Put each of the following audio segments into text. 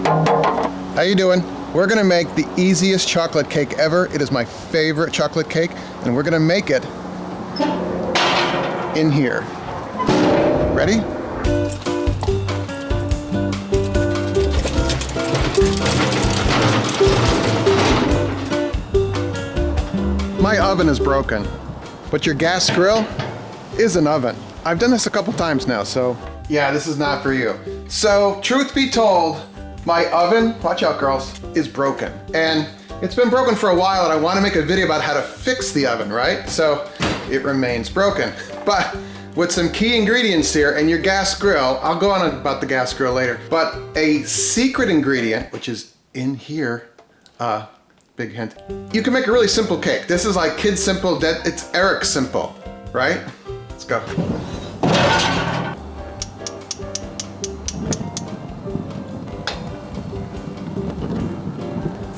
How you doing? We're gonna make the easiest chocolate cake ever. It is my favorite chocolate cake, and we're gonna make it in here. Ready? My oven is broken, but your gas grill is an oven. I've done this a couple times now, so yeah, this is not for you. So, truth be told, my oven, watch out girls, is broken. And it's been broken for a while and I want to make a video about how to fix the oven, right? So, it remains broken. But with some key ingredients here and your gas grill, I'll go on about the gas grill later, but a secret ingredient, which is in here, big hint, you can make a really simple cake. This is like kid simple, it's Eric simple, right? Let's go.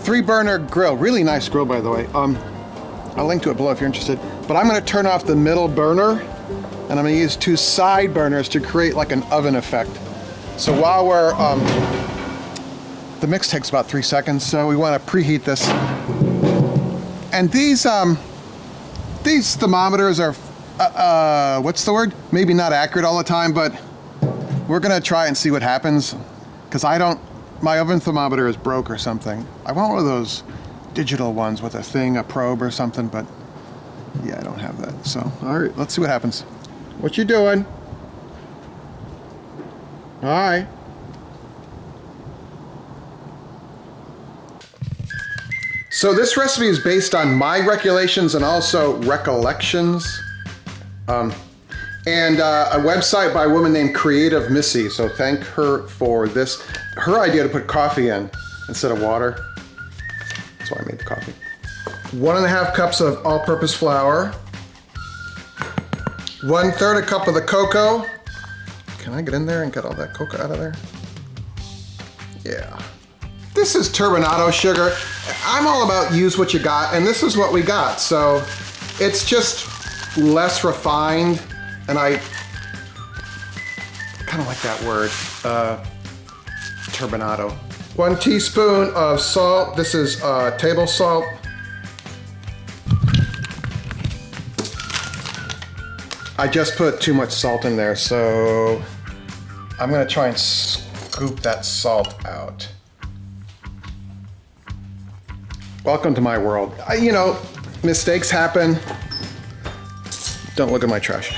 3-burner grill, really nice grill by the way. I'll link to it below if you're interested. But I'm gonna turn off the middle burner and I'm gonna use 2 side burners to create like an oven effect. So while we're, the mix takes about 3 seconds, so we wanna preheat this. And these thermometers are, what's the word? Maybe not accurate all the time, but we're gonna try and see what happens. Because my oven thermometer is broke or something. I want one of those digital ones with a thing, a probe or something, but yeah, I don't have that. So, all right, let's see what happens. What you doing? Hi. So this recipe is based on my recollections and also recollections. And a website by a woman named Creative Missy, so thank her for this. Her idea to put coffee in instead of water. That's why I made the coffee. 1.5 cups of all-purpose flour. 1/3 a cup of the cocoa. Can I get in there and get all that cocoa out of there? Yeah. This is turbinado sugar. I'm all about use what you got, and this is what we got. So it's just less refined. And I kind of like that word, turbinado. 1 teaspoon of salt. This is table salt. I just put too much salt in there, so I'm gonna try and scoop that salt out. Welcome to my world. You know, mistakes happen. Don't look at my trash.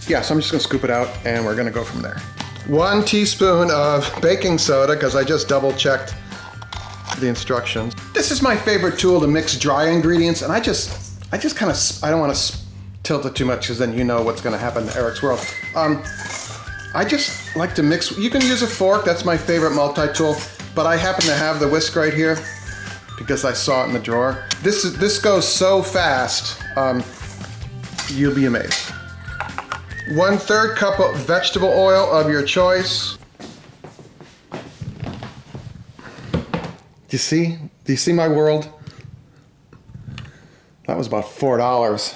Yeah, so I'm just gonna scoop it out and we're gonna go from there. 1 teaspoon of baking soda, because I just double checked the instructions. This is my favorite tool to mix dry ingredients, and I just kind of, I don't want to tilt it too much because then you know what's gonna happen in Eric's world. I just like to mix, you can use a fork, that's my favorite multi-tool, but I happen to have the whisk right here because I saw it in the drawer. This goes so fast. You'll be amazed. 1/3 cup of vegetable oil of your choice. Do you see my world? That was about $4.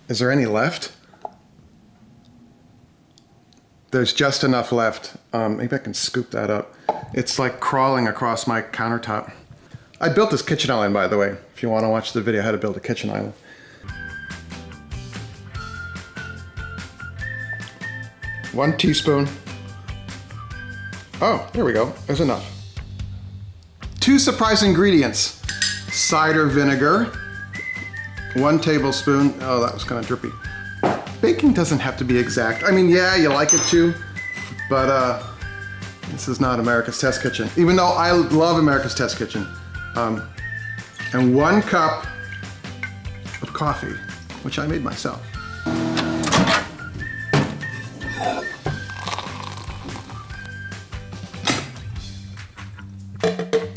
Is there any left? There's just enough left. Maybe I can scoop that up. It's like crawling across my countertop. I built this kitchen island, by the way, if you want to watch the video how to build a kitchen island. 1 teaspoon. Oh, there we go. There's enough. 2 surprise ingredients. Cider vinegar. 1 tablespoon. Oh, that was kind of drippy. Baking doesn't have to be exact. I mean, yeah, you like it to, but this is not America's Test Kitchen. Even though I love America's Test Kitchen. And 1 cup of coffee, which I made myself.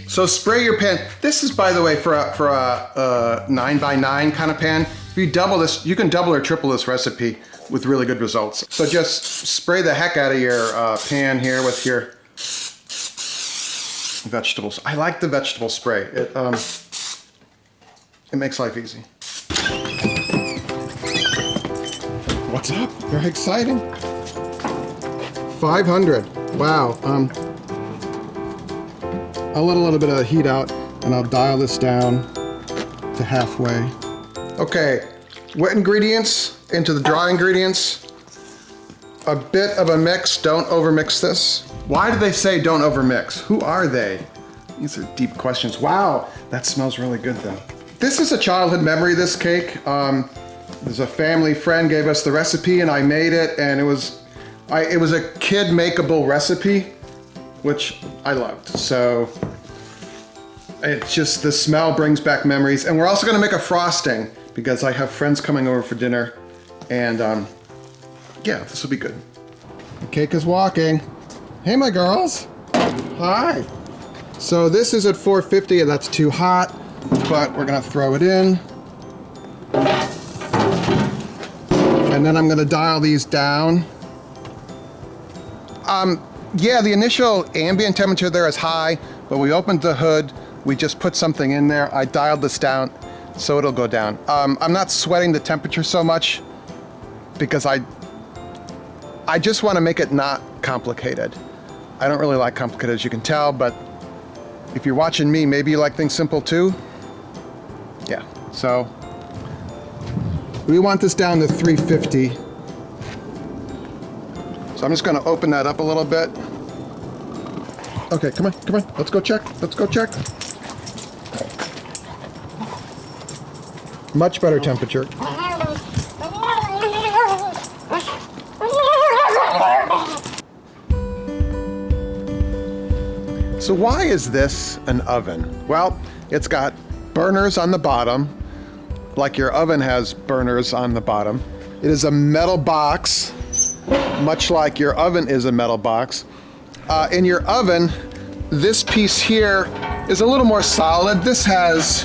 So spray your pan. This is, by the way, for a 9x9 kind of pan. If you double this, you can double or triple this recipe with really good results. So just spray the heck out of your pan here with your vegetables. I like the vegetable spray. It makes life easy. What's up? Very exciting. 500. Wow. I'll let a little bit of the heat out and I'll dial this down to halfway. Okay, wet ingredients into the dry ingredients. A bit of a mix, don't overmix this. Why do they say don't overmix? Who are they? These are deep questions. Wow, that smells really good though. This is a childhood memory, this cake. There's a family friend gave us the recipe and I made it, and it was a kid makeable recipe, which I loved. So it's just, the smell brings back memories. And we're also gonna make a frosting because I have friends coming over for dinner, and yeah, this will be good. The cake is walking. Hey, my girls. Hi. So this is at 450, and that's too hot, but we're gonna throw it in. And then I'm gonna dial these down. Yeah, the initial ambient temperature there is high, but we opened the hood, we just put something in there. I dialed this down, so it'll go down. I'm not sweating the temperature so much because I just wanna make it not complicated. I don't really like complicated, as you can tell, but if you're watching me, maybe you like things simple too. Yeah, so we want this down to 350. So I'm just gonna open that up a little bit. Okay, come on, let's go check, Much better temperature. So why is this an oven? Well, it's got burners on the bottom, like your oven has burners on the bottom. It is a metal box, much like your oven is a metal box. In your oven, this piece here is a little more solid. This has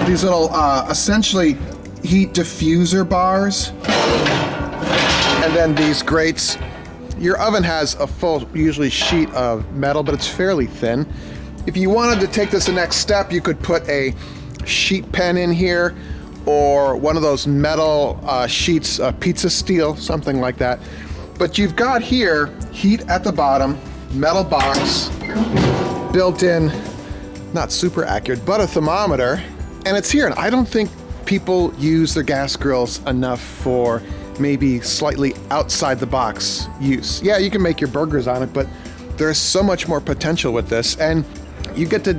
these little, essentially heat diffuser bars. And then these grates. Your oven has a full, usually sheet of metal, but it's fairly thin. If you wanted to take this the next step, you could put a sheet pan in here, or one of those metal sheets, pizza steel, something like that. But you've got here heat at the bottom, metal box, built in, not super accurate, but a thermometer, and it's here. And I don't think people use their gas grills enough for maybe slightly outside the box use. Yeah, you can make your burgers on it, but there's so much more potential with this, and you get to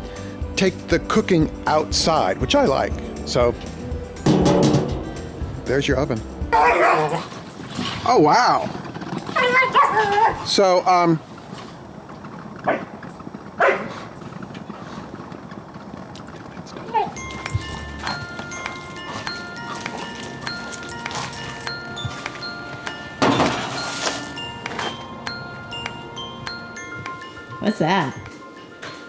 take the cooking outside, which I like. So there's your oven. Oh, wow. So, what's that?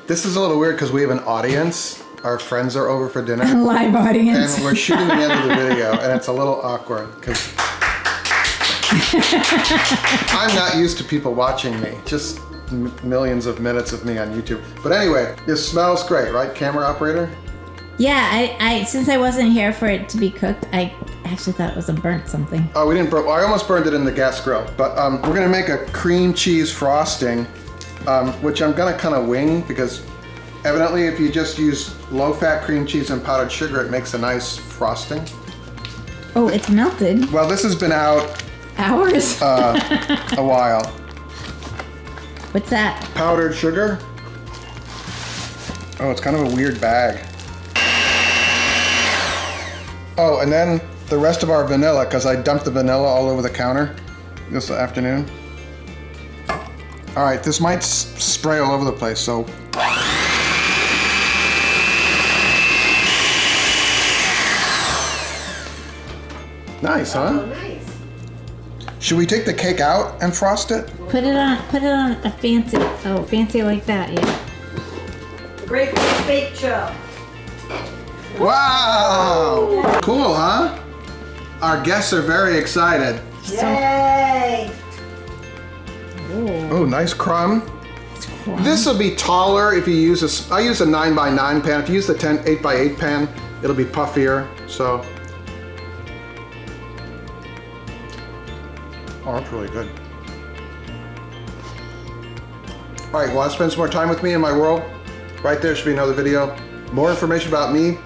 this is a little weird because we have an audience. Our friends are over for dinner. A live audience. And we're shooting the end of the video, and it's a little awkward because I'm not used to people watching me. Just millions of minutes of me on YouTube. But anyway, it smells great, right, camera operator? Yeah, I since I wasn't here for it to be cooked, I actually thought it was a burnt something. Oh, we didn't burn. Well, I almost burned it in the gas grill. But we're gonna make a cream cheese frosting, which I'm gonna kind of wing because evidently if you just use low-fat cream cheese and powdered sugar, it makes a nice frosting. Oh, it's melted. Well, this has been out Hours? a while. What's that? Powdered sugar. Oh, it's kind of a weird bag. Oh, and then the rest of our vanilla, because I dumped the vanilla all over the counter this afternoon. All right, this might spray all over the place, so. Nice, huh? Oh, nice. Should we take the cake out and frost it? Put it on a fancy like that, yeah. Great big bake show. Wow! Cool, huh? Our guests are very excited. Yay! Oh, nice crumb. This will be taller if you use I use a 9x9 pan. If you use the 8x8 pan, it'll be puffier, so. Oh, that's really good. All right, want to spend some more time with me in my world? Right there should be another video. More information about me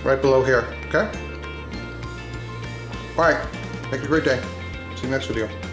right below here, okay? All right, make it a great day. See you next video.